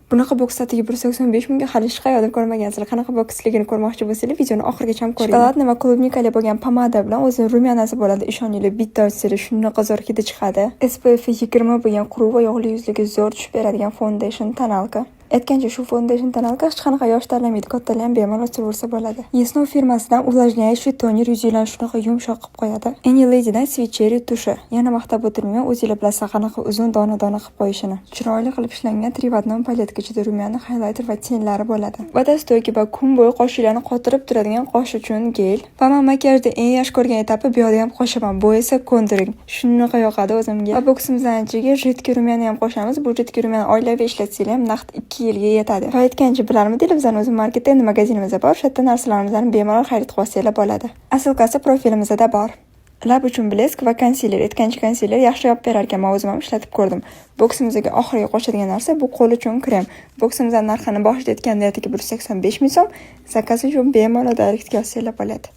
Bunaqa boks soatiga 185 mingga hali hech qayerda ko'rmagansizlar. Qanaqa boksligini ko'rmoqchi bo'lsangiz, videoni oxirigacha ko'ring. Shokoladni va klubnikali bo'lgan pomada bilan o'zining rumiyanasi bo'ladi. Ishoninglar, bitta ochsanglar shunaqa zo'r hidi chiqadi. SPF 20 bo'lgan quruq va yog'li yuzlarga zo'r tushib beradigan foundation tonalka. Aytgancha shu foundation tonalka hech qanaqa yosh tanlamaydi, kattalar ham bemalol suraversa bo'ladi. Yesno firmasidan увлажняющий toner yuzingizni shunaqa yumshoq qilib qo'yadi. Anylady'dan Sweet Cherry tushi. Yana maqtab o'tirmayman, o'zingizlar bilasizlar qanaqa uzun dona-dona qilib qo'yishini. Chiroyli qilib ishlangan 3 paletga ichida rumiyaning highlighter va tenlari bo'ladi. Vodostoyki va kun bo'yi qoshlarni qotirib turadigan qosh uchun gel. Va men makiyajda eng yaxshi ko'rgan etapi bu yerda ham qo'shaman. Bu esa contouring. Shunaqa yoqadi o'zimga. Va boksimizdan ichiga jiddiy rumiyani ham qo'shamiz. Bu jiddiy rumiyani oilaviy ishlatsanglar ham naqd 2 yilga yetadi. Va aytgancha bilarmidinglar, bizning o'zimiz marketda endi magazinimizda bor, shu yerda narsalarimizni bemalol xarid qilib olsanglar bo'ladi. Asilkasi profilimizda bor. Lab uchun blesk va konsiler, aytgancha konsiler yaxshi yopib berar ekan, men o'zim ham ishlatib ko'rdim. Boksimizga oxiriga qo'shadigan narsa bu qo'l uchun krem. Boksimizning narxini boshida aytgandek 185 ming so'm, zakaz uchun bemalol direktga olsanglar bo'ladi.